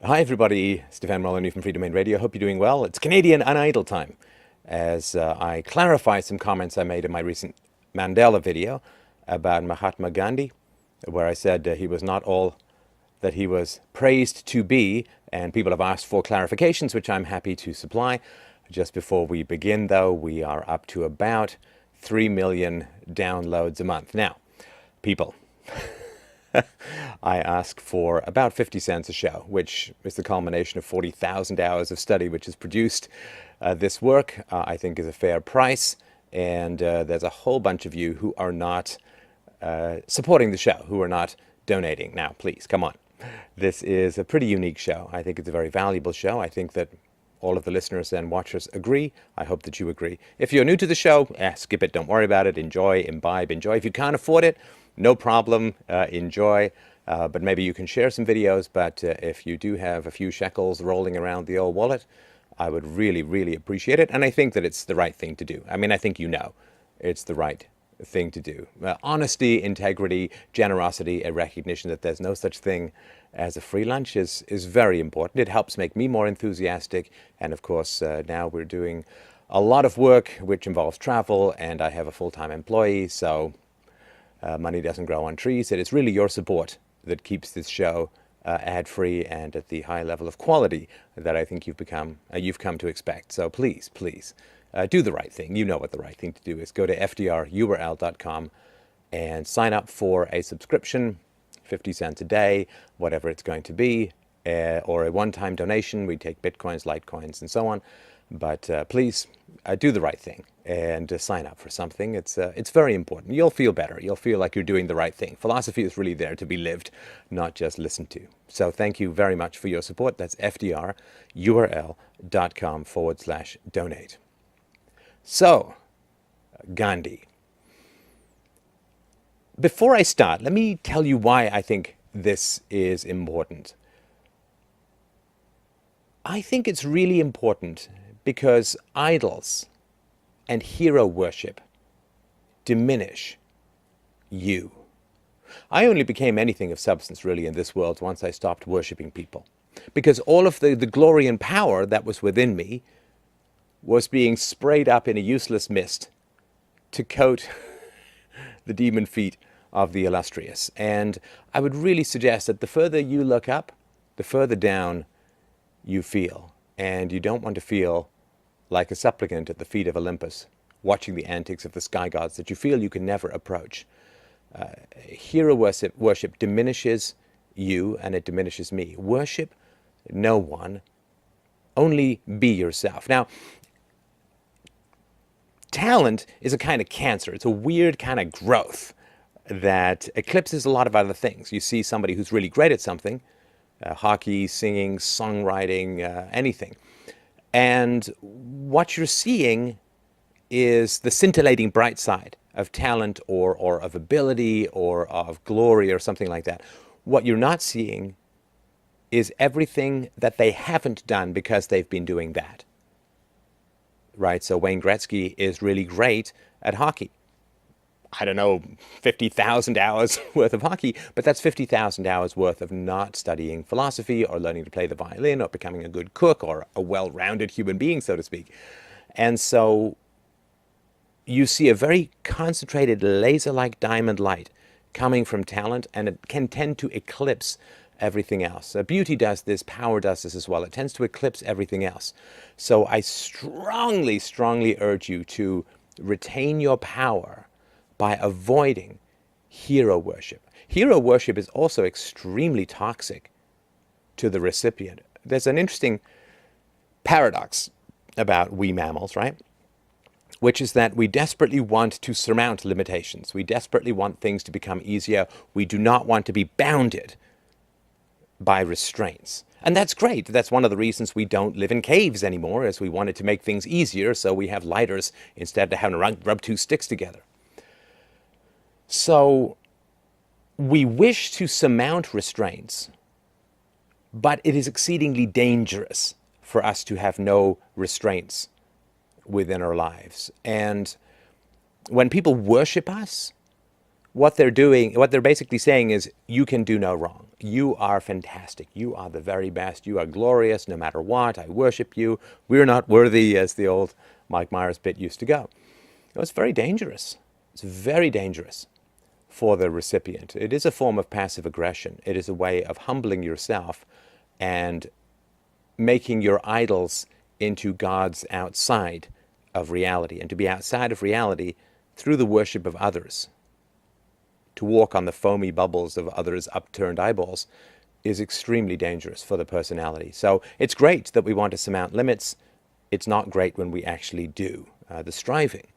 Hi everybody, Stefan Molyneux from Free Domain Radio. Hope you're doing well. It's Canadian Unidle time as I clarify some comments I made in my recent Mandela video about Mahatma Gandhi, where I said he was not all that he was praised to be, and people have asked for clarifications, which I'm happy to supply. Just before we begin, though, we are up to about 3 million downloads a month. Now, people, I ask for about 50 cents a show, which is the culmination of 40,000 hours of study, which has produced this work. I think is a fair price. And there's a whole bunch of you who are not supporting the show, who are not donating. Now, please, come on. This is a pretty unique show. I think it's a very valuable show. I think that all of the listeners and watchers agree. I hope that you agree. If you're new to the show, skip it. Don't worry about it. Enjoy, imbibe, enjoy. If you can't afford it, no problem. Enjoy. But maybe you can share some videos. But if you do have a few shekels rolling around the old wallet, I would really, really appreciate it. And I think that it's the right thing to do. I mean, I think you know it's the right thing to do. Honesty, integrity, generosity, a recognition that there's no such thing as a free lunch is very important. It helps make me more enthusiastic. And of course, now we're doing a lot of work which involves travel, and I have a full-time employee, so money doesn't grow on trees. It is really your support that keeps this show ad-free and at the high level of quality that I think you've come to expect. So please, please, do the right thing. You know what the right thing to do is. Go to fdrurl.com and sign up for a subscription, 50 cents a day, whatever it's going to be, or a one-time donation. We take Bitcoins, Litecoins, and so on. But please do the right thing and sign up for something. It's very important. You'll feel better. You'll feel like you're doing the right thing. Philosophy is really there to be lived, not just listened to. So thank you very much for your support. That's fdrurl.com/donate. So, Gandhi. Before I start, let me tell you why I think this is important. I think it's really important because idols and hero worship diminish you. I only became anything of substance really in this world once I stopped worshiping people, because all of the glory and power that was within me was being sprayed up in a useless mist to coat the demon feet of the illustrious. And I would really suggest that the further you look up, the further down you feel. And you don't want to feel like a supplicant at the feet of Olympus, watching the antics of the sky gods that you feel you can never approach. Hero worship diminishes you, and it diminishes me. Worship no one. Only be yourself. Now, talent is a kind of cancer. It's a weird kind of growth that eclipses a lot of other things. You see somebody who's really great at something, hockey, singing, songwriting, anything. And what you're seeing is the scintillating bright side of talent or of ability or of glory or something like that. What you're not seeing is everything that they haven't done because they've been doing that. Right? So Wayne Gretzky is really great at hockey. I don't know, 50,000 hours worth of hockey, but that's 50,000 hours worth of not studying philosophy or learning to play the violin or becoming a good cook or a well-rounded human being, so to speak. And so you see a very concentrated laser-like diamond light coming from talent, and it can tend to eclipse everything else. Beauty does this, power does this as well. It tends to eclipse everything else. So I strongly, strongly urge you to retain your power by avoiding hero worship. Hero worship is also extremely toxic to the recipient. There's an interesting paradox about we mammals, right? Which is that we desperately want to surmount limitations. We desperately want things to become easier. We do not want to be bounded by restraints. And that's great. That's one of the reasons we don't live in caves anymore, is we wanted to make things easier, so we have lighters instead of having to rub two sticks together. So we wish to surmount restraints, but it is exceedingly dangerous for us to have no restraints within our lives. And when people worship us, what they're doing, what they're basically saying is, you can do no wrong. You are fantastic. You are the very best. You are glorious no matter what. I worship you. We're not worthy, as the old Mike Myers bit used to go. It's very dangerous. It's very dangerous for the recipient. It is a form of passive aggression. It is a way of humbling yourself and making your idols into gods outside of reality. And to be outside of reality through the worship of others, to walk on the foamy bubbles of others' upturned eyeballs, is extremely dangerous for the personality. So it's great that we want to surmount limits. It's not great when we actually do. The striving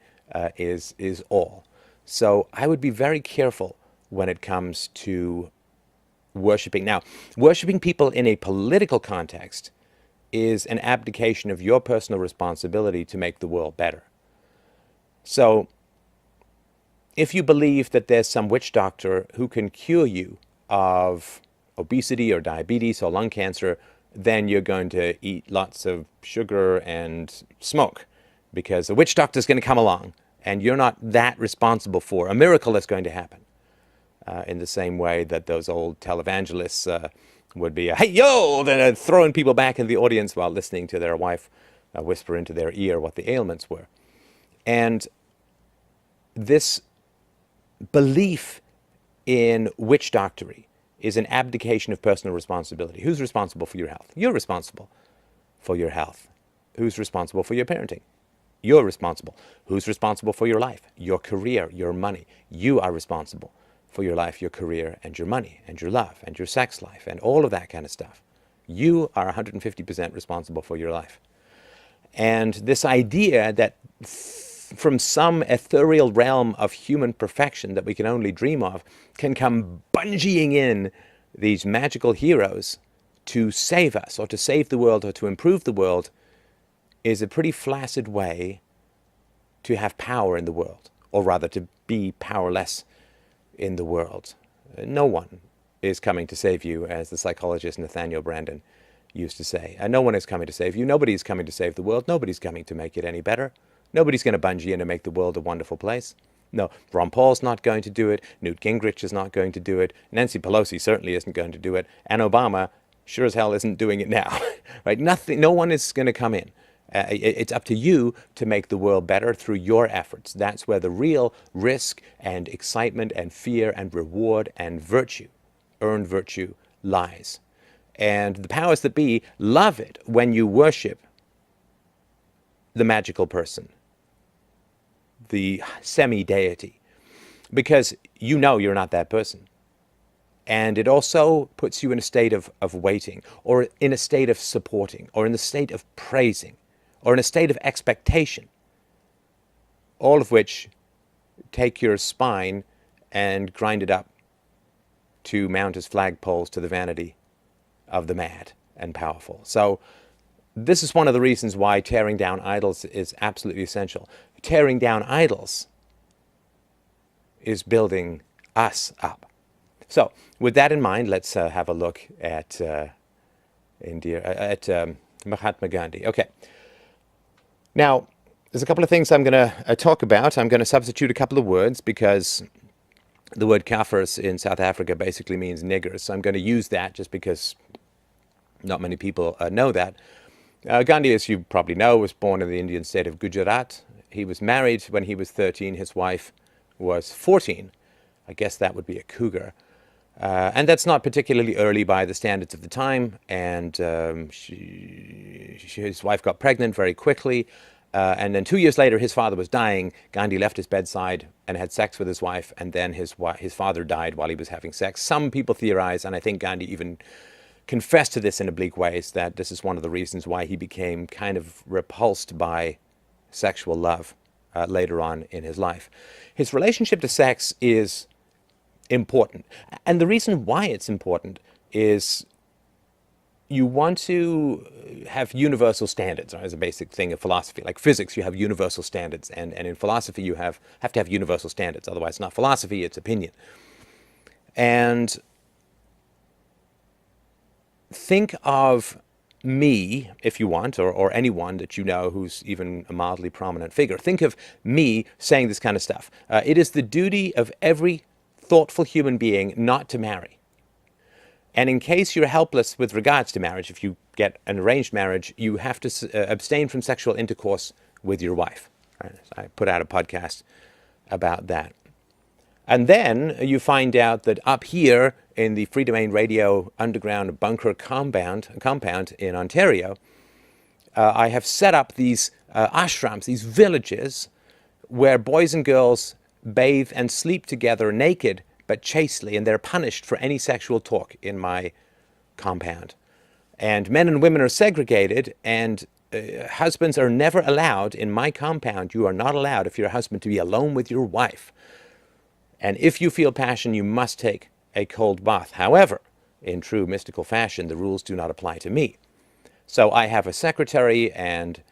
is all. So I would be very careful when it comes to worshiping. Now, worshiping people in a political context is an abdication of your personal responsibility to make the world better. So if you believe that there's some witch doctor who can cure you of obesity or diabetes or lung cancer, then you're going to eat lots of sugar and smoke, because a witch doctor is going to come along and you're not that responsible for a miracle that's going to happen. In the same way that those old televangelists would be, hey, yo, then throwing people back in the audience while listening to their wife whisper into their ear what the ailments were. And this belief in witch doctory is an abdication of personal responsibility. Who's responsible for your health? You're responsible for your health. Who's responsible for your parenting? You're responsible. Who's responsible for your life, your career, your money? You are responsible for your life, your career, and your money, and your love, and your sex life, and all of that kind of stuff. You are 150% responsible for your life. And this idea that from some ethereal realm of human perfection that we can only dream of can come bungeeing in these magical heroes to save us, or to save the world, or to improve the world, is a pretty flaccid way to have power in the world, or rather to be powerless in the world. No one is coming to save you, as the psychologist Nathaniel Branden used to say. And no one is coming to save you. Nobody's coming to save the world. Nobody's coming to make it any better. Nobody's going to bungee in and make the world a wonderful place. No, Ron Paul's not going to do it. Newt Gingrich is not going to do it. Nancy Pelosi certainly isn't going to do it. And Obama sure as hell isn't doing it now. Right? Nothing. No one is going to come in. It's up to you to make the world better through your efforts. That's where the real risk and excitement and fear and reward and virtue, earned virtue, lies. And the powers that be love it when you worship the magical person, the semi-deity, because you know you're not that person. And it also puts you in a state of waiting, or in a state of supporting, or in a state of praising, or in a state of expectation, all of which take your spine and grind it up to mount as flagpoles to the vanity of the mad and powerful. So this is one of the reasons why tearing down idols is absolutely essential. Tearing down idols is building us up. So with that in mind, let's have a look at Mahatma Gandhi. Okay. Now, there's a couple of things I'm going to talk about. I'm going to substitute a couple of words because the word kafirs in South Africa basically means niggers. So I'm going to use that just because not many people know that. Gandhi, as you probably know, was born in the Indian state of Gujarat. He was married when he was 13. His wife was 14. I guess that would be a cougar. And that's not particularly early by the standards of the time. And his wife got pregnant very quickly. And then 2 years later, his father was dying. Gandhi left his bedside and had sex with his wife. And then his father died while he was having sex. Some people theorize, and I think Gandhi even confessed to this in oblique ways, that this is one of the reasons why he became kind of repulsed by sexual love later on in his life. His relationship to sex is important. And the reason why it's important is you want to have universal standards, right, as a basic thing of philosophy. Like physics, you have universal standards. And in philosophy, you have to have universal standards. Otherwise, it's not philosophy, it's opinion. And think of me, if you want, or anyone that you know who's even a mildly prominent figure. Think of me saying this kind of stuff. It is the duty of every thoughtful human being not to marry. And in case you're helpless with regards to marriage, if you get an arranged marriage, you have to abstain from sexual intercourse with your wife. Right? I put out a podcast about that. And then you find out that up here in the Free Domain Radio underground bunker compound in Ontario, I have set up these ashrams, these villages, where boys and girls bathe and sleep together naked but chastely, and they're punished for any sexual talk in my compound. And men and women are segregated, and husbands are never allowed in my compound. You are not allowed, if you're a husband, to be alone with your wife. And if you feel passion, you must take a cold bath. However, in true mystical fashion, the rules do not apply to me. So I have a secretary, and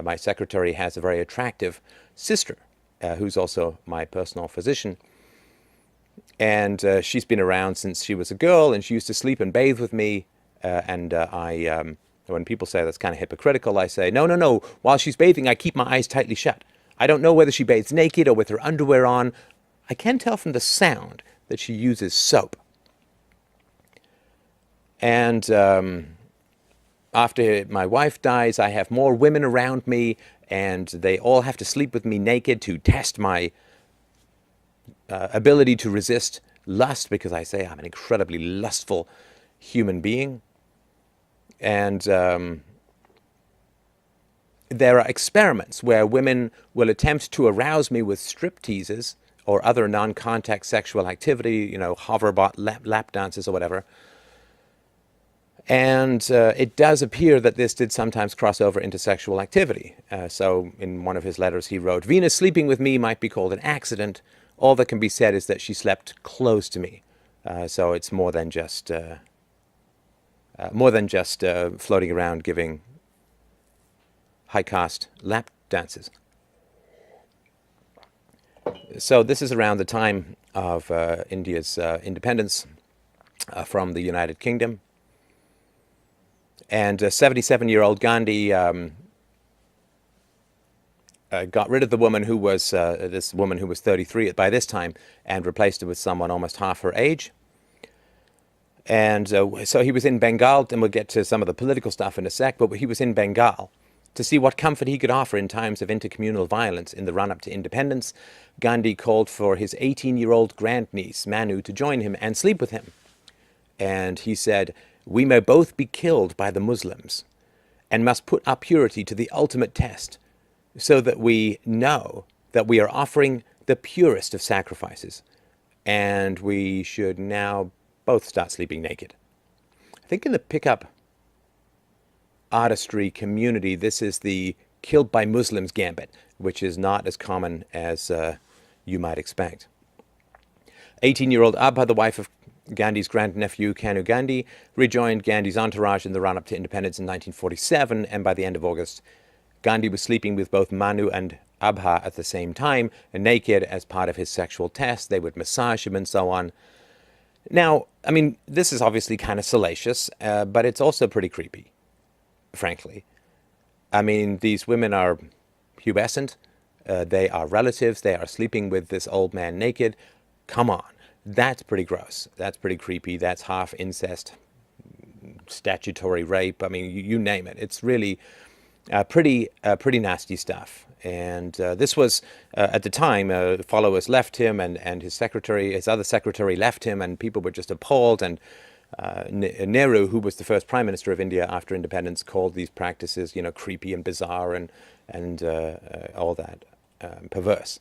my secretary has a very attractive sister, who's also my personal physician. And she's been around since she was a girl, and she used to sleep and bathe with me. When people say that's kind of hypocritical, I say, no, no, no. While she's bathing, I keep my eyes tightly shut. I don't know whether she bathes naked or with her underwear on. I can tell from the sound that she uses soap. And after my wife dies, I have more women around me, and they all have to sleep with me naked to test my ability to resist lust, because I say I'm an incredibly lustful human being. And there are experiments where women will attempt to arouse me with strip teases or other non-contact sexual activity, hoverbot lap dances or whatever. And it does appear that this did sometimes cross over into sexual activity. So in one of his letters he wrote, "Venus sleeping with me might be called an accident. All that can be said is that she slept close to me." So it's more than just floating around giving high-cost lap dances. So this is around the time of India's independence from the United Kingdom. And 77-year-old Gandhi got rid of the woman who was, this woman who was 33 by this time, and replaced her with someone almost half her age. And so he was in Bengal, and we'll get to some of the political stuff in a sec, but he was in Bengal to see what comfort he could offer in times of intercommunal violence in the run-up to independence. Gandhi called for his 18-year-old grandniece, Manu, to join him and sleep with him. And he said, "We may both be killed by the Muslims and must put our purity to the ultimate test so that we know that we are offering the purest of sacrifices, and we should now both start sleeping naked." I think in the pickup artistry community, this is the killed by Muslims gambit, which is not as common as you might expect. 18-year-old Abha, the wife of Gandhi's grandnephew Kanu Gandhi, rejoined Gandhi's entourage in the run-up to independence in 1947, and by the end of August, Gandhi was sleeping with both Manu and Abha at the same time, naked as part of his sexual test. They would massage him and so on. Now, I mean, this is obviously kind of salacious, but it's also pretty creepy, frankly. I mean, these women are pubescent. They are relatives. They are sleeping with this old man naked. Come on. That's pretty gross. That's pretty creepy. That's half incest, statutory rape. I mean, you name it. It's really pretty nasty stuff. And this was, at the time, followers left him, and his other secretary left him, and people were just appalled. And Nehru, who was the first prime minister of India after independence, called these practices, creepy and bizarre and all that, perverse.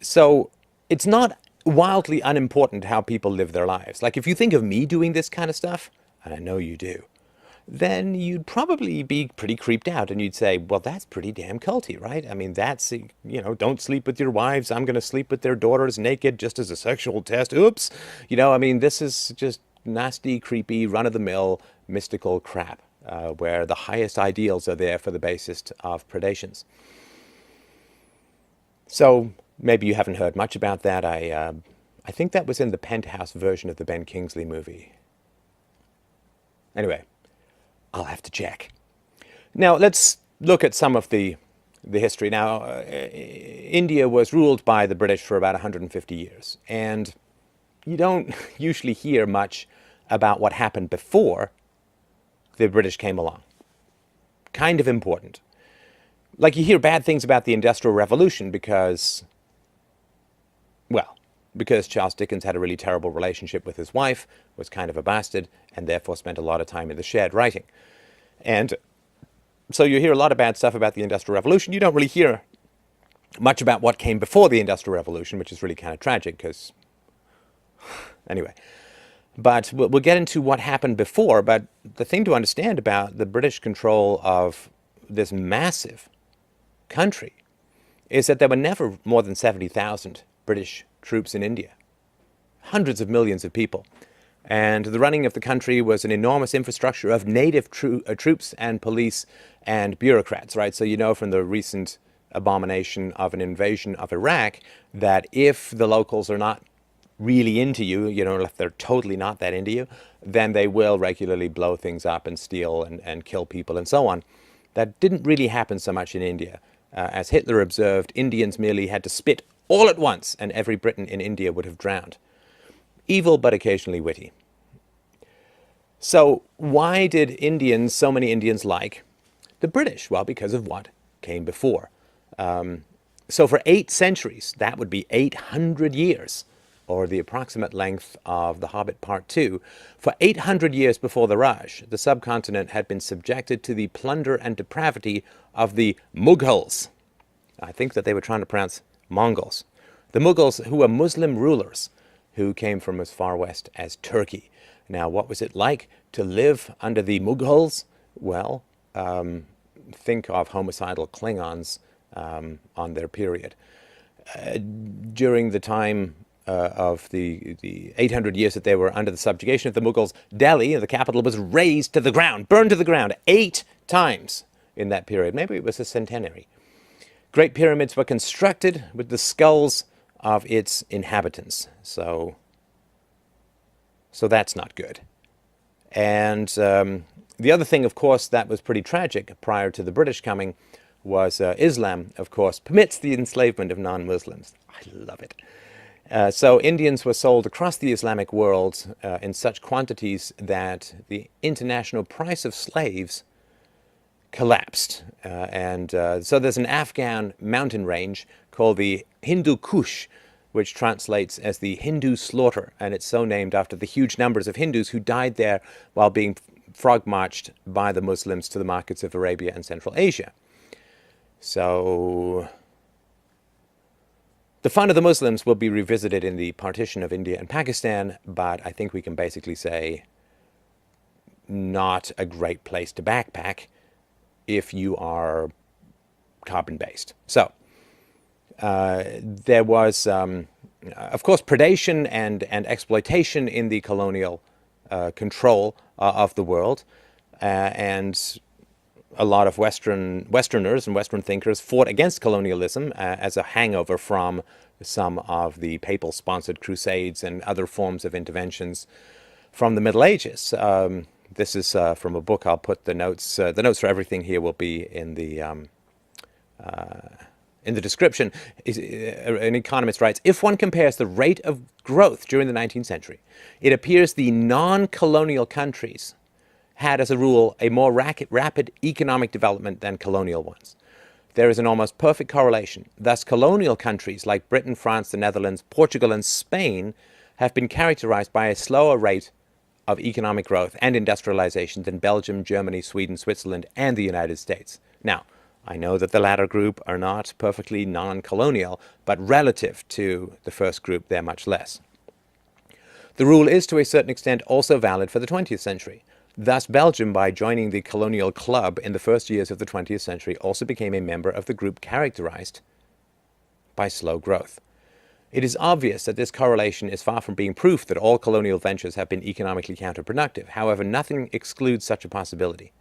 So it's not wildly unimportant how people live their lives. Like, if you think of me doing this kind of stuff, and I know you do, then you'd probably be pretty creeped out, and you'd say, well, that's pretty damn culty, right? I mean, that's, don't sleep with your wives. I'm going to sleep with their daughters naked just as a sexual test. Oops. I mean, this is just nasty, creepy, run-of-the-mill, mystical crap, where the highest ideals are there for the basest of predations. So maybe you haven't heard much about that. I think that was in the Penthouse version of the Ben Kingsley movie. Anyway, I'll have to check. Now, let's look at some of the the history. Now, India was ruled by the British for about 150 years, and you don't usually hear much about what happened before the British came along. Kind of important. Like, you hear bad things about the Industrial Revolution because, well, because Charles Dickens had a really terrible relationship with his wife, was kind of a bastard, and therefore spent a lot of time in the shed writing. And so you hear a lot of bad stuff about the Industrial Revolution. You don't really hear much about what came before the Industrial Revolution, which is really kind of tragic because, anyway. But we'll get into what happened before. But the thing to understand about the British control of this massive country is that there were never more than 70,000 British troops in India. Hundreds of millions of people. And the running of the country was an enormous infrastructure of native troops and police and bureaucrats, right? So you know from the recent abomination of an invasion of Iraq that if the locals are not really into you, you know, if they're totally not that into you, then they will regularly blow things up and steal and kill people and so on. That didn't really happen so much in India. As Hitler observed, Indians merely had to spit all at once and every Briton in India would have drowned. Evil but occasionally witty. So why did so many Indians like the British? Well, because of what came before. So for 8 centuries, that would be 800 years, or the approximate length of The Hobbit Part 2, for 800 years before the Raj, the subcontinent had been subjected to the plunder and depravity of the Mughals. I think that they were trying to pronounce Mongols. The Mughals, who were Muslim rulers, who came from as far west as Turkey. Now, what was it like to live under the Mughals? Well, think of homicidal Klingons on their period. During the time of the 800 years that they were under the subjugation of the Mughals, Delhi, the capital, was razed to the ground, burned to the ground 8 times in that period. Maybe it was a centenary. Great pyramids were constructed with the skulls of its inhabitants. So that's not good. And the other thing, of course, that was pretty tragic prior to the British coming was Islam, of course, permits the enslavement of non-Muslims. I love it. So Indians were sold across the Islamic world in such quantities that the international price of slaves collapsed. So there's an Afghan mountain range called the Hindu Kush, which translates as the Hindu slaughter, and it's so named after the huge numbers of Hindus who died there while being frog-marched by the Muslims to the markets of Arabia and Central Asia. So the fun of the Muslims will be revisited in the partition of India and Pakistan, but I think we can basically say not a great place to backpack if you are carbon-based. So there was, of course, predation and exploitation in the colonial control of the world, and a lot of Westerners and Western thinkers fought against colonialism as a hangover from some of the papal-sponsored crusades and other forms of interventions from the Middle Ages. This is from a book. I'll put the notes. The notes for everything here will be in the description. An economist writes, if one compares the rate of growth during the 19th century, it appears the non-colonial countries had, as a rule, a more rapid economic development than colonial ones. There is an almost perfect correlation. Thus, colonial countries like Britain, France, the Netherlands, Portugal, and Spain have been characterized by a slower rate of economic growth and industrialization than Belgium, Germany, Sweden, Switzerland, and the United States. Now, I know that the latter group are not perfectly non-colonial, but relative to the first group, they're much less. The rule is, to a certain extent, also valid for the 20th century. Thus, Belgium, by joining the colonial club in the first years of the 20th century, also became a member of the group characterized by slow growth. It is obvious that this correlation is far from being proof that all colonial ventures have been economically counterproductive. However, nothing excludes such a possibility.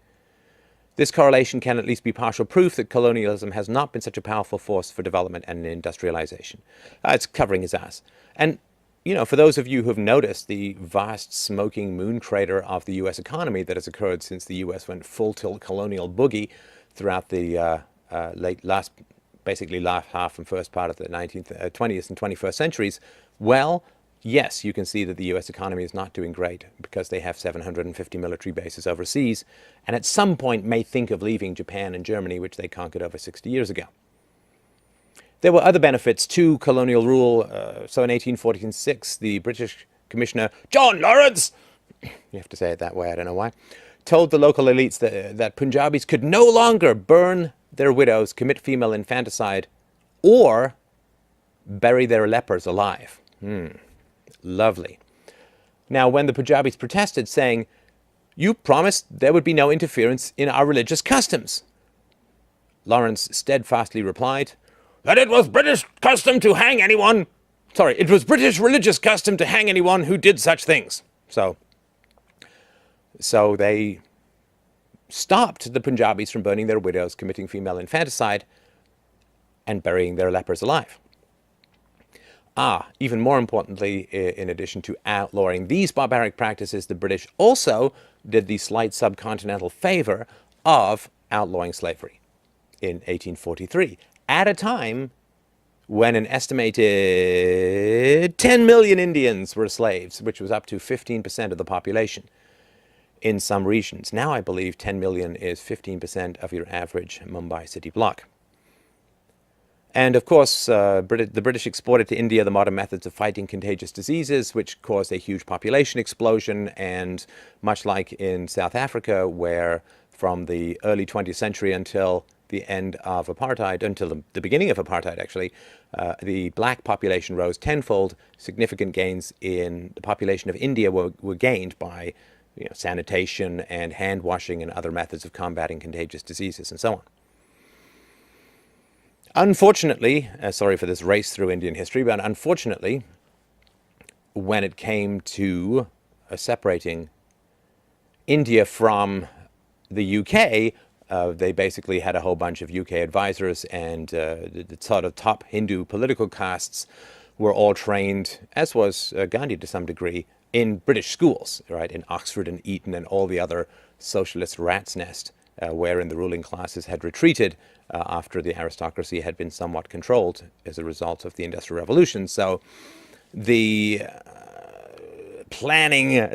This correlation can at least be partial proof that colonialism has not been such a powerful force for development and industrialization. It's covering his ass. And, you know, for those of you who have noticed the vast smoking moon crater of the U.S. economy that has occurred since the U.S. went full-tilt colonial boogie throughout the basically last half and first part of the 20th and 21st centuries, well, yes, you can see that the US economy is not doing great because they have 750 military bases overseas, and at some point may think of leaving Japan and Germany, which they conquered over 60 years ago. There were other benefits to colonial rule. So in 1846, the British commissioner, John Lawrence, you have to say it that way, I don't know why, told the local elites that Punjabis could no longer burn their widows, commit female infanticide, or bury their lepers alive. Lovely. Now, when the Punjabis protested, saying, "You promised there would be no interference in our religious customs," Lawrence steadfastly replied that it was British custom to hang anyone. It was British religious custom to hang anyone who did such things. So they stopped the Punjabis from burning their widows, committing female infanticide, and burying their lepers alive. Even more importantly, in addition to outlawing these barbaric practices, the British also did the slight subcontinental favor of outlawing slavery in 1843, at a time when an estimated 10 million Indians were slaves, which was up to 15% of the population in some regions. Now I believe 10 million is 15% of your average Mumbai city block. And of course, the British exported to India the modern methods of fighting contagious diseases, which caused a huge population explosion. And much like in South Africa, where from the early 20th century until the end of apartheid, until the beginning of apartheid actually, the black population rose tenfold. Significant gains in the population of India were gained by sanitation and hand washing and other methods of combating contagious diseases and so on. Unfortunately, sorry for this race through Indian history, but unfortunately, when it came to separating India from the UK, they basically had a whole bunch of UK advisors, and the sort of top Hindu political castes were all trained, as was Gandhi to some degree, in British schools, right, in Oxford and Eton and all the other socialist rat's nest, wherein the ruling classes had retreated after the aristocracy had been somewhat controlled as a result of the Industrial Revolution. So the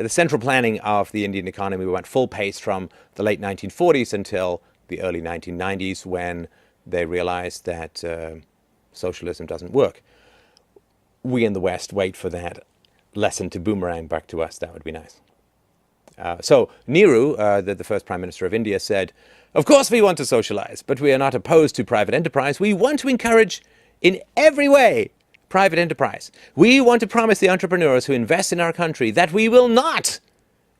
central planning of the Indian economy went full pace from the late 1940s until the early 1990s, when they realized that socialism doesn't work. We in the West wait for that lesson to boomerang back to us. That would be nice. So Nehru, the first Prime Minister of India, said, "Of course we want to socialize, but we are not opposed to private enterprise. We want to encourage in every way private enterprise. We want to promise the entrepreneurs who invest in our country that we will not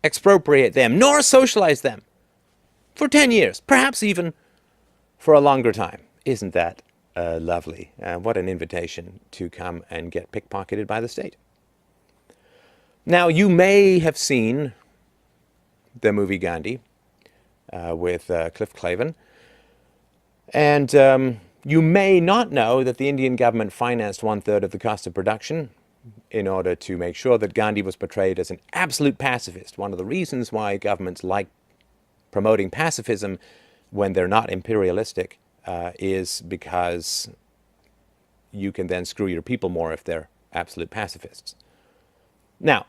expropriate them nor socialize them for 10 years, perhaps even for a longer time." Isn't that lovely? What an invitation to come and get pickpocketed by the state. Now, you may have seen the movie Gandhi with Cliff Clavin, and you may not know that the Indian government financed 1/3 of the cost of production in order to make sure that Gandhi was portrayed as an absolute pacifist. One of the reasons why governments like promoting pacifism when they're not imperialistic is because you can then screw your people more if they're absolute pacifists. Now,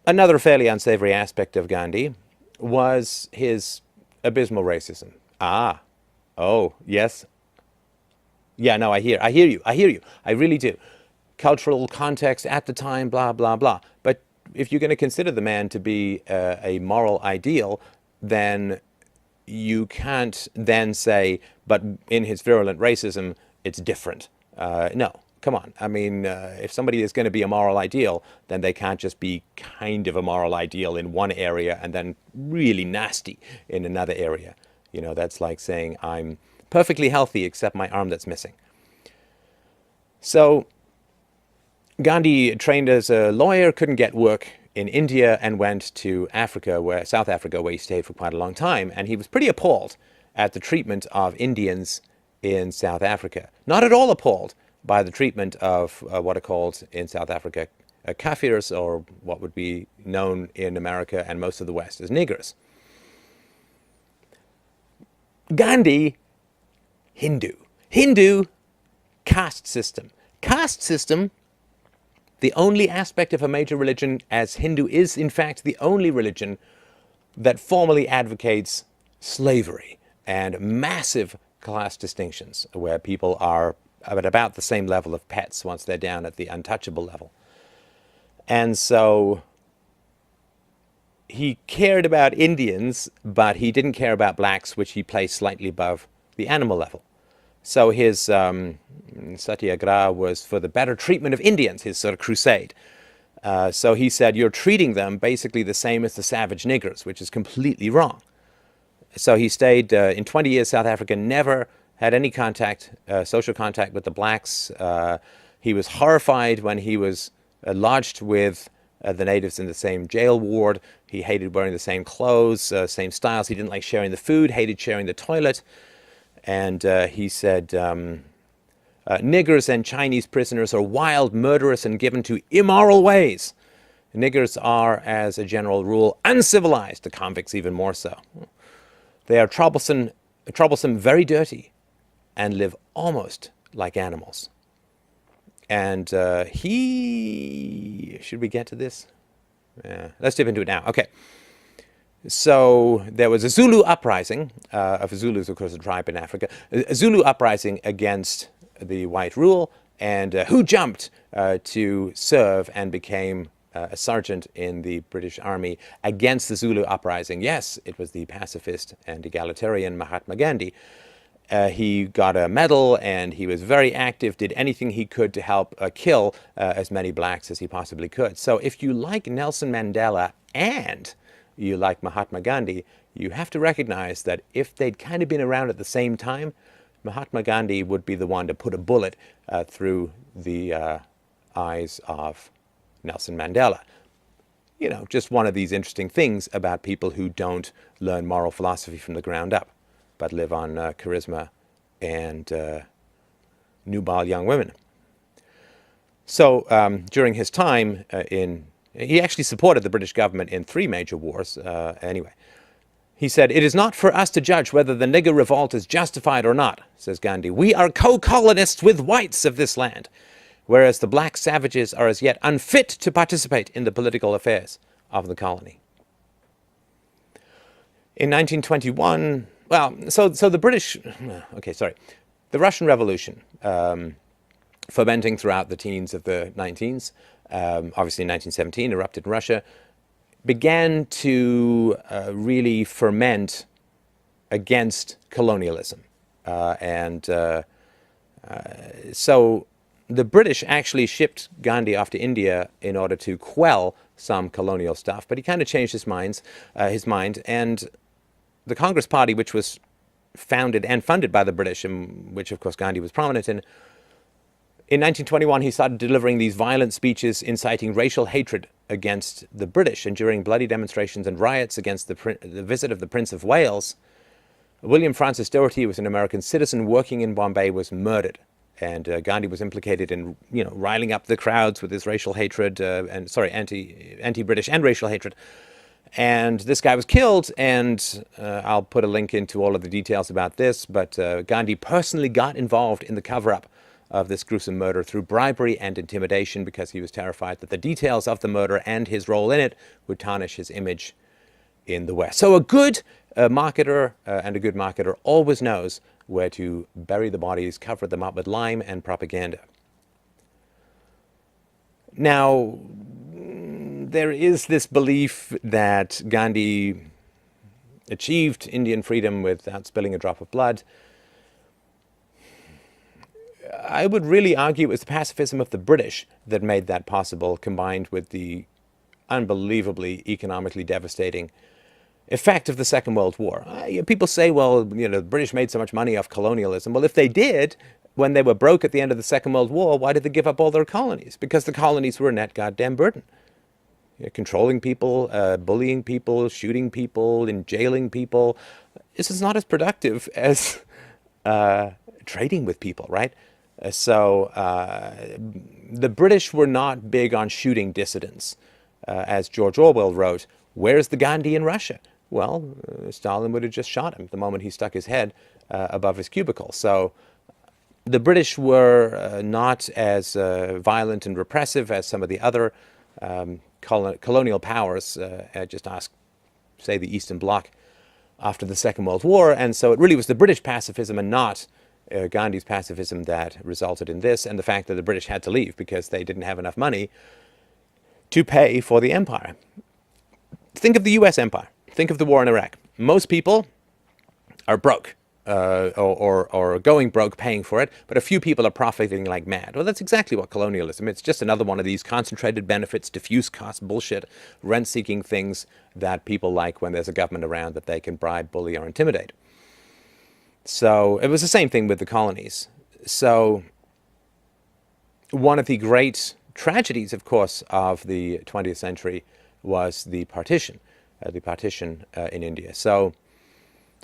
another fairly unsavory aspect of Gandhi was his abysmal racism. Oh, yes. Yeah, no, I hear you. I really do. Cultural context at the time, blah, blah, blah. But if you're going to consider the man to be a moral ideal, then you can't then say, but in his virulent racism, it's different. No, come on. I mean, if somebody is going to be a moral ideal, then they can't just be kind of a moral ideal in one area and then really nasty in another area. You know, that's like saying I'm perfectly healthy except my arm that's missing. So Gandhi trained as a lawyer, couldn't get work in India, and went to South Africa, where he stayed for quite a long time. And he was pretty appalled at the treatment of Indians in South Africa. Not at all appalled by the treatment of what are called in South Africa Kafirs, or what would be known in America and most of the West as niggers. Gandhi, Hindu. Hindu, caste system. Caste system, the only aspect of a major religion, as Hindu is in fact the only religion that formally advocates slavery and massive class distinctions, where people are at about the same level of pets once they're down at the untouchable level. And so he cared about Indians, but he didn't care about blacks, which he placed slightly above the animal level. So his satyagraha was for the better treatment of Indians, his sort of crusade. So he said, you're treating them basically the same as the savage niggers, which is completely wrong. So he stayed, in 20 years, South Africa never had any contact, social contact with the blacks. He was horrified when he was lodged with the natives in the same jail ward. He hated wearing the same clothes, same styles. He didn't like sharing the food, hated sharing the toilet. And he said, niggers and Chinese prisoners are wild, murderous, and given to immoral ways. Niggers are, as a general rule, uncivilized, the convicts even more so. They are troublesome, very dirty, and live almost like animals. And should we get to this? Yeah, let's dip into it now. Okay. So there was a Zulu uprising, of Zulus, of course, a tribe in Africa, a Zulu uprising against the white rule, and who jumped to serve and became a sergeant in the British Army against the Zulu uprising? Yes, it was the pacifist and egalitarian Mahatma Gandhi. He got a medal, and he was very active, did anything he could to help kill as many blacks as he possibly could. So if you like Nelson Mandela and you like Mahatma Gandhi, you have to recognize that if they'd kind of been around at the same time, Mahatma Gandhi would be the one to put a bullet through the eyes of Nelson Mandela. You know, just one of these interesting things about people who don't learn moral philosophy from the ground up, but live on charisma and nubile young women. So during his time he actually supported the British government in 3 major wars. Anyway, he said, "It is not for us to judge whether the nigger revolt is justified or not," says Gandhi. "We are co-colonists with whites of this land, whereas the black savages are as yet unfit to participate in the political affairs of the colony." In 1921, so the British, the Russian Revolution, fermenting throughout the teens of the 19s, obviously in 1917 erupted in Russia, began to really ferment against colonialism. So the British actually shipped Gandhi off to India in order to quell some colonial stuff, but he kind of changed his mind, and the Congress Party, which was founded and funded by the British, and which of course Gandhi was prominent in 1921 he started delivering these violent speeches inciting racial hatred against the British, and during bloody demonstrations and riots against the visit of the Prince of Wales, William Francis Doherty, who was an American citizen working in Bombay, was murdered. And Gandhi was implicated in, riling up the crowds with his racial hatred, anti-British and racial hatred. And this guy was killed, and I'll put a link into all of the details about this, but Gandhi personally got involved in the cover-up of this gruesome murder through bribery and intimidation, because he was terrified that the details of the murder and his role in it would tarnish his image in the West. So a good marketer and a good marketer always knows where to bury the bodies, cover them up with lime and propaganda. Now, there is this belief that Gandhi achieved Indian freedom without spilling a drop of blood. I would really argue it was the pacifism of the British that made that possible, combined with the unbelievably economically devastating effect of the Second World War. People say, well, the British made so much money off colonialism. Well, if they did, when they were broke at the end of the Second World War, why did they give up all their colonies? Because the colonies were a net goddamn burden. Controlling people, bullying people, shooting people, and jailing people. This is not as productive as trading with people, right? So the British were not big on shooting dissidents. As George Orwell wrote, "Where's the Gandhi in Russia?" well, Stalin would have just shot him the moment he stuck his head above his cubicle. So the British were not as violent and repressive as some of the other colonial powers. Just ask, say, the Eastern Bloc after the Second World War. And so it really was the British pacifism and not Gandhi's pacifism that resulted in this, and the fact that the British had to leave because they didn't have enough money to pay for the empire. Think of the US empire. Think of the war in Iraq. Most people are broke. Or going broke paying for it, but a few people are profiting like mad. Well, that's exactly what colonialism is. It's just another one of these concentrated benefits, diffuse cost bullshit, rent-seeking things that people like when there's a government around that they can bribe, bully, or intimidate. So it was the same thing with the colonies. So one of the great tragedies, of course, of the 20th century was the partition in India. So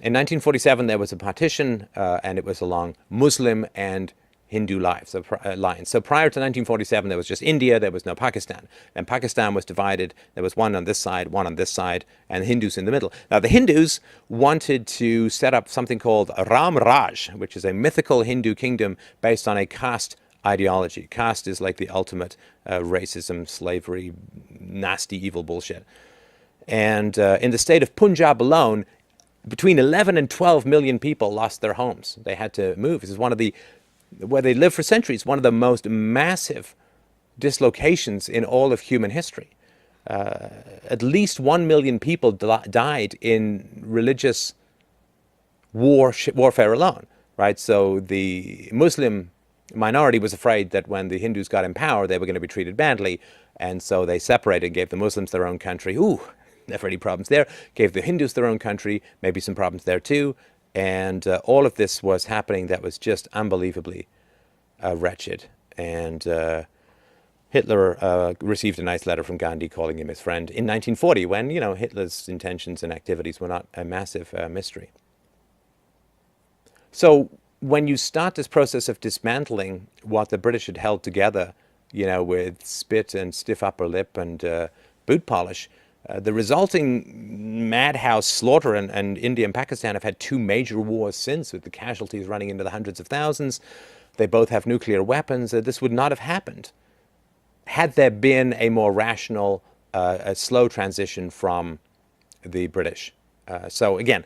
in 1947, there was a partition, and it was along Muslim and Hindu lines. So prior to 1947, there was just India. There was no Pakistan. And Pakistan was divided. There was one on this side, one on this side, and the Hindus in the middle. Now, the Hindus wanted to set up something called Ram Raj, which is a mythical Hindu kingdom based on a caste ideology. Caste is like the ultimate racism, slavery, nasty, evil bullshit. And in the state of Punjab alone, between 11 and 12 million people lost their homes. They had to move. This is one of the, where they lived for centuries, one of the most massive dislocations in all of human history. At least 1 million people died in religious warfare alone, right? So the Muslim minority was afraid that when the Hindus got in power, they were going to be treated badly, and so they separated and gave the Muslims their own country. Ooh, never any problems there. Gave the Hindus their own country, maybe some problems there too. And all of this was happening that was just unbelievably wretched. And Hitler received a nice letter from Gandhi calling him his friend in 1940 when, you know, Hitler's intentions and activities were not a massive mystery. So when you start this process of dismantling what the British had held together, you know, with spit and stiff upper lip and boot polish, the resulting madhouse slaughter, and India and Pakistan have had two major wars since, with the casualties running into the hundreds of thousands. They both have nuclear weapons. This would not have happened had there been a more rational, a slow transition from the British. So again,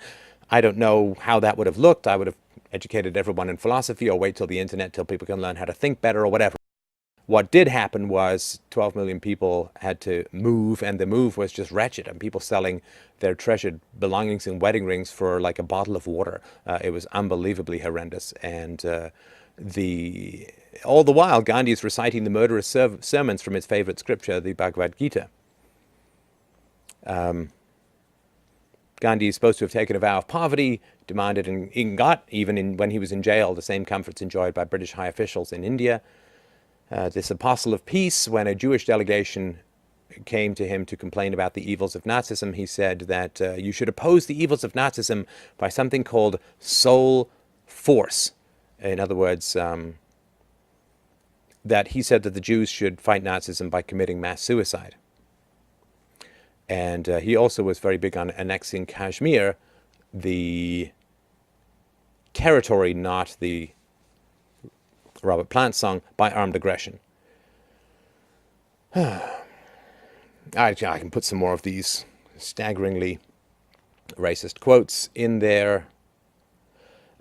I don't know how that would have looked. I would have educated everyone in philosophy, or wait till the internet, till people can learn how to think better, or whatever. What did happen was 12 million people had to move, and the move was just wretched, and people selling their treasured belongings and wedding rings for like a bottle of water. It was unbelievably horrendous. And all the while, Gandhi is reciting the murderous sermons from his favorite scripture, the Bhagavad Gita. Gandhi is supposed to have taken a vow of poverty, demanded and got, even when he was in jail, the same comforts enjoyed by British high officials in India. This apostle of peace, when a Jewish delegation came to him to complain about the evils of Nazism, he said that you should oppose the evils of Nazism by something called soul force. In other words, that he said that the Jews should fight Nazism by committing mass suicide. And he also was very big on annexing Kashmir, the territory, not the Robert Plant song, by armed aggression. I can put some more of these staggeringly racist quotes in there.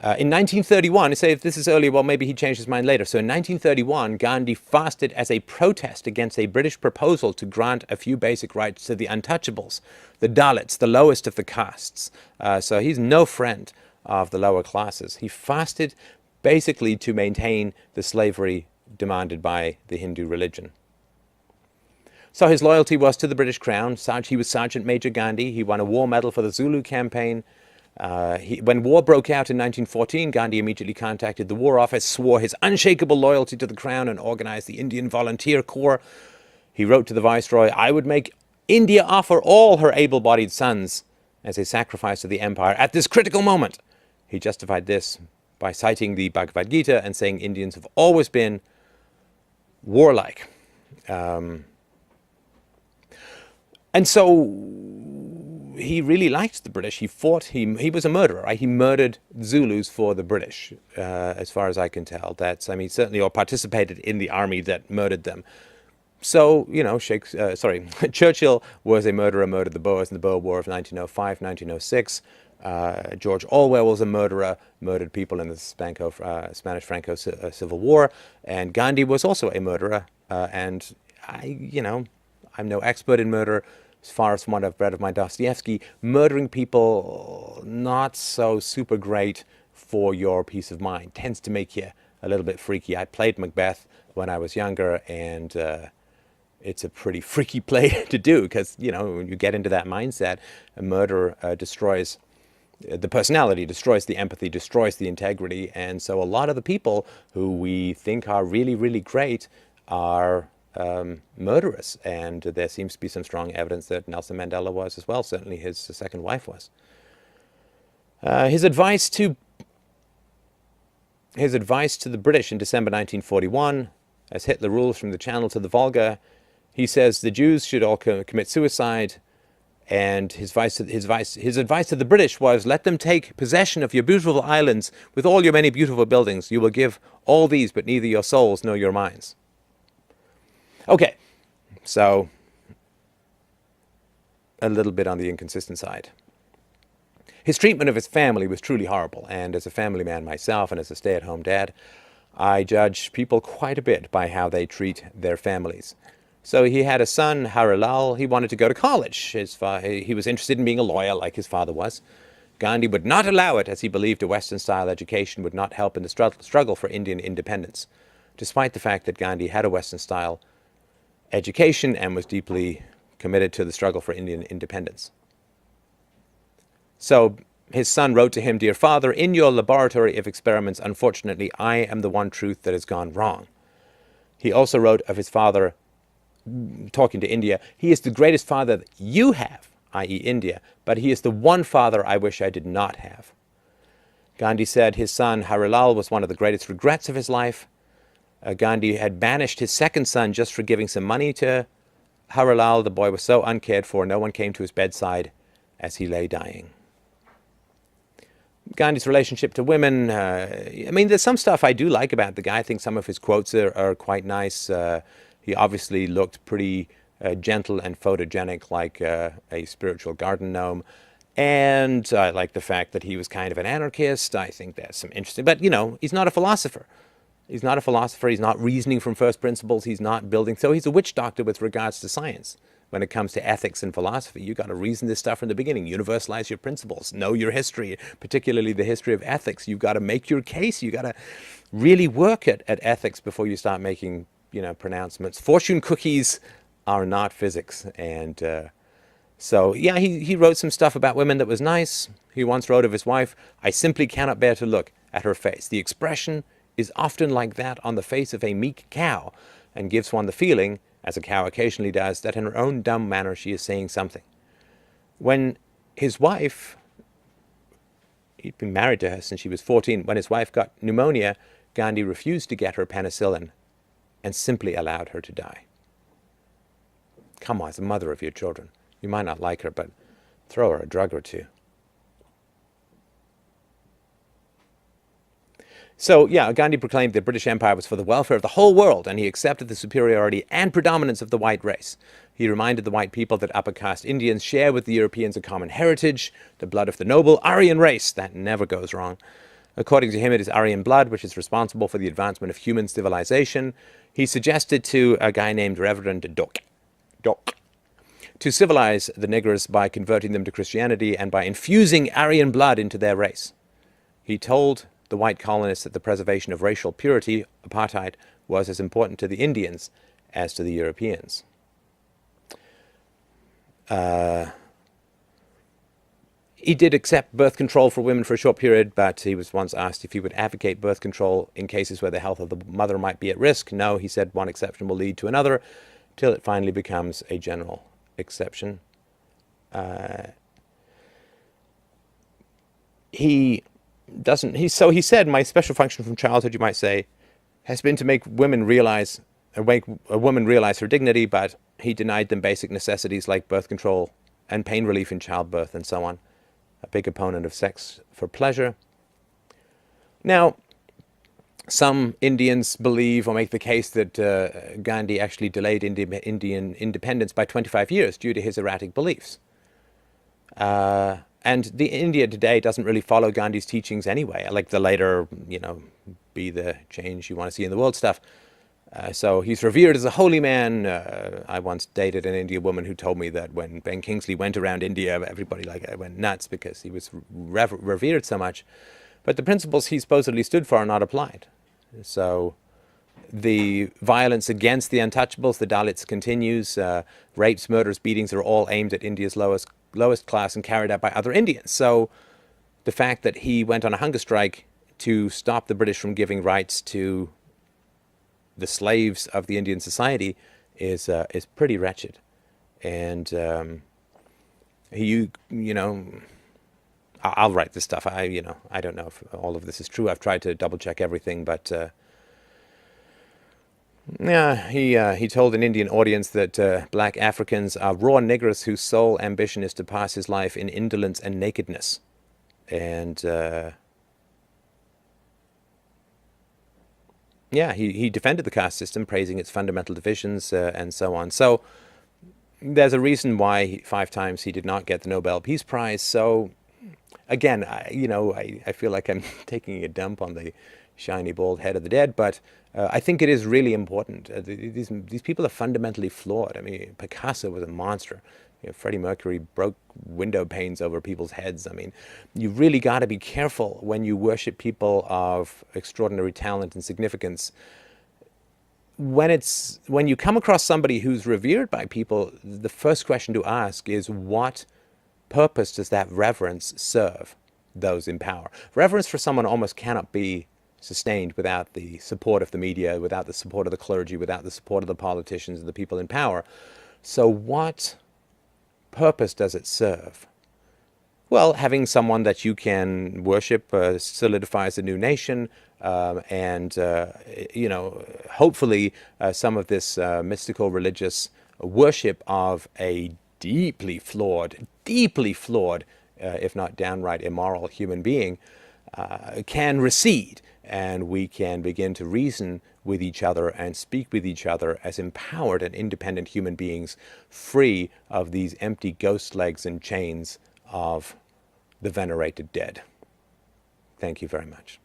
In 1931, say if this is earlier, well, maybe he changed his mind later. So in 1931, Gandhi fasted as a protest against a British proposal to grant a few basic rights to the untouchables, the Dalits, the lowest of the castes. So he's no friend of the lower classes. He fasted basically to maintain the slavery demanded by the Hindu religion. So his loyalty was to the British Crown. He was Sergeant Major Gandhi. He won a war medal for the Zulu campaign. When war broke out in 1914, Gandhi immediately contacted the War Office, swore his unshakable loyalty to the Crown, and organized the Indian Volunteer Corps. He wrote to the Viceroy, "I would make India offer all her able-bodied sons as a sacrifice to the empire at this critical moment." He justified this by citing the Bhagavad Gita and saying Indians have always been warlike. And so he really liked the British. He fought. He was a murderer. Right? He murdered Zulus for the British, as far as I can tell. I mean, certainly, or participated in the army that murdered them. So, Churchill was a murderer, murdered the Boers in the Boer War of 1905, 1906. George Orwell was a murderer, murdered people in the Spanish Franco Civil War. And Gandhi was also a murderer. And I'm no expert in murder. As far as from what I've read of my Dostoevsky, murdering people, not so super great for your peace of mind. Tends to make you a little bit freaky. I played Macbeth when I was younger, and it's a pretty freaky play to do because, when you get into that mindset, a murder destroys the personality, destroys the empathy, destroys the integrity. And so a lot of the people who we think are really, really great are murderous. And there seems to be some strong evidence that Nelson Mandela was as well. Certainly his second wife was. His advice to the British in December 1941, as Hitler rules from the Channel to the Volga, he says the Jews should all commit suicide. And his advice to the British was, let them take possession of your beautiful islands with all your many beautiful buildings. You will give all these, but neither your souls nor your minds. Okay, so a little bit on the inconsistent side. His treatment of his family was truly horrible, and as a family man myself and as a stay-at-home dad, I judge people quite a bit by how they treat their families. So he had a son, Harilal. He wanted to go to college. He was interested in being a lawyer like his father was. Gandhi would not allow it, as he believed a Western-style education would not help in the struggle for Indian independence, despite the fact that Gandhi had a Western-style education and was deeply committed to the struggle for Indian independence. So his son wrote to him, "Dear father, in your laboratory of experiments, unfortunately, I am the one truth that has gone wrong." He also wrote of his father, talking to India, "He is the greatest father that you have," i.e. India, "but he is the one father I wish I did not have." Gandhi said his son Harilal was one of the greatest regrets of his life. Gandhi had banished his second son just for giving some money to Harilal. The boy was so uncared for, no one came to his bedside as he lay dying. Gandhi's relationship to women, there's some stuff I do like about the guy. I think some of his quotes are quite nice. He obviously looked pretty gentle and photogenic, like a spiritual garden gnome. And I like the fact that he was kind of an anarchist. I think that's some interesting... But, he's not a philosopher. He's not a philosopher. He's not reasoning from first principles. He's not building... So he's a witch doctor with regards to science. When it comes to ethics and philosophy, you got to reason this stuff from the beginning. Universalize your principles. Know your history, particularly the history of ethics. You've got to make your case. You got to really work at ethics before you start making, pronouncements. Fortune cookies are not physics. And he wrote some stuff about women that was nice. He once wrote of his wife, "I simply cannot bear to look at her face. The expression is often like that on the face of a meek cow, and gives one the feeling, as a cow occasionally does, that in her own dumb manner she is saying something." When his wife, he'd been married to her since she was 14, when his wife got pneumonia, Gandhi refused to get her penicillin and simply allowed her to die. Come on, it's the mother of your children. You might not like her, but throw her a drug or two. So, Gandhi proclaimed the British Empire was for the welfare of the whole world, and he accepted the superiority and predominance of the white race. He reminded the white people that upper caste Indians share with the Europeans a common heritage, the blood of the noble Aryan race. That never goes wrong. According to him, it is Aryan blood which is responsible for the advancement of human civilization. He suggested to a guy named Reverend Doc to civilize the niggers by converting them to Christianity and by infusing Aryan blood into their race. He told the white colonists that the preservation of racial purity, apartheid, was as important to the Indians as to the Europeans. He did accept birth control for women for a short period, but he was once asked if he would advocate birth control in cases where the health of the mother might be at risk. No, he said one exception will lead to another, till it finally becomes a general exception. He said, my special function from childhood, you might say, has been to make a woman realize her dignity, but he denied them basic necessities like birth control and pain relief in childbirth and so on. A big opponent of sex for pleasure. Now, some Indians believe or make the case that Gandhi actually delayed Indian independence by 25 years due to his erratic beliefs. And the India today doesn't really follow Gandhi's teachings anyway. Like the later, be the change you want to see in the world stuff. So he's revered as a holy man. I once dated an Indian woman who told me that when Ben Kingsley went around India, everybody went nuts because he was revered so much. But the principles he supposedly stood for are not applied. So the violence against the untouchables, the Dalits, continues. Rapes, murders, beatings are all aimed at India's lowest class and carried out by other Indians. So the fact that he went on a hunger strike to stop the British from giving rights to the slaves of the Indian society is pretty wretched. And I'll write this stuff. I don't know if all of this is true. I've tried to double check everything, but yeah, he told an Indian audience that black Africans are raw niggers whose sole ambition is to pass his life in indolence and nakedness. And yeah, he defended the caste system, praising its fundamental divisions and so on. So there's a reason why 5 times he did not get the Nobel Peace Prize. So again, I feel like I'm taking a dump on the shiny bald head of the dead, but I think it is really important. These people are fundamentally flawed. I mean, Picasso was a monster. Freddie Mercury broke window panes over people's heads. I mean, you really got to be careful when you worship people of extraordinary talent and significance. When you come across somebody who's revered by people, the first question to ask is, what purpose does that reverence serve those in power? Reverence for someone almost cannot be sustained without the support of the media, without the support of the clergy, without the support of the politicians and the people in power. So what purpose does it serve? Well, having someone that you can worship solidifies a new nation, and hopefully some of this mystical religious worship of a deeply flawed, if not downright immoral human being can recede, and we can begin to reason with each other and speak with each other as empowered and independent human beings, free of these empty ghost legs and chains of the venerated dead. Thank you very much.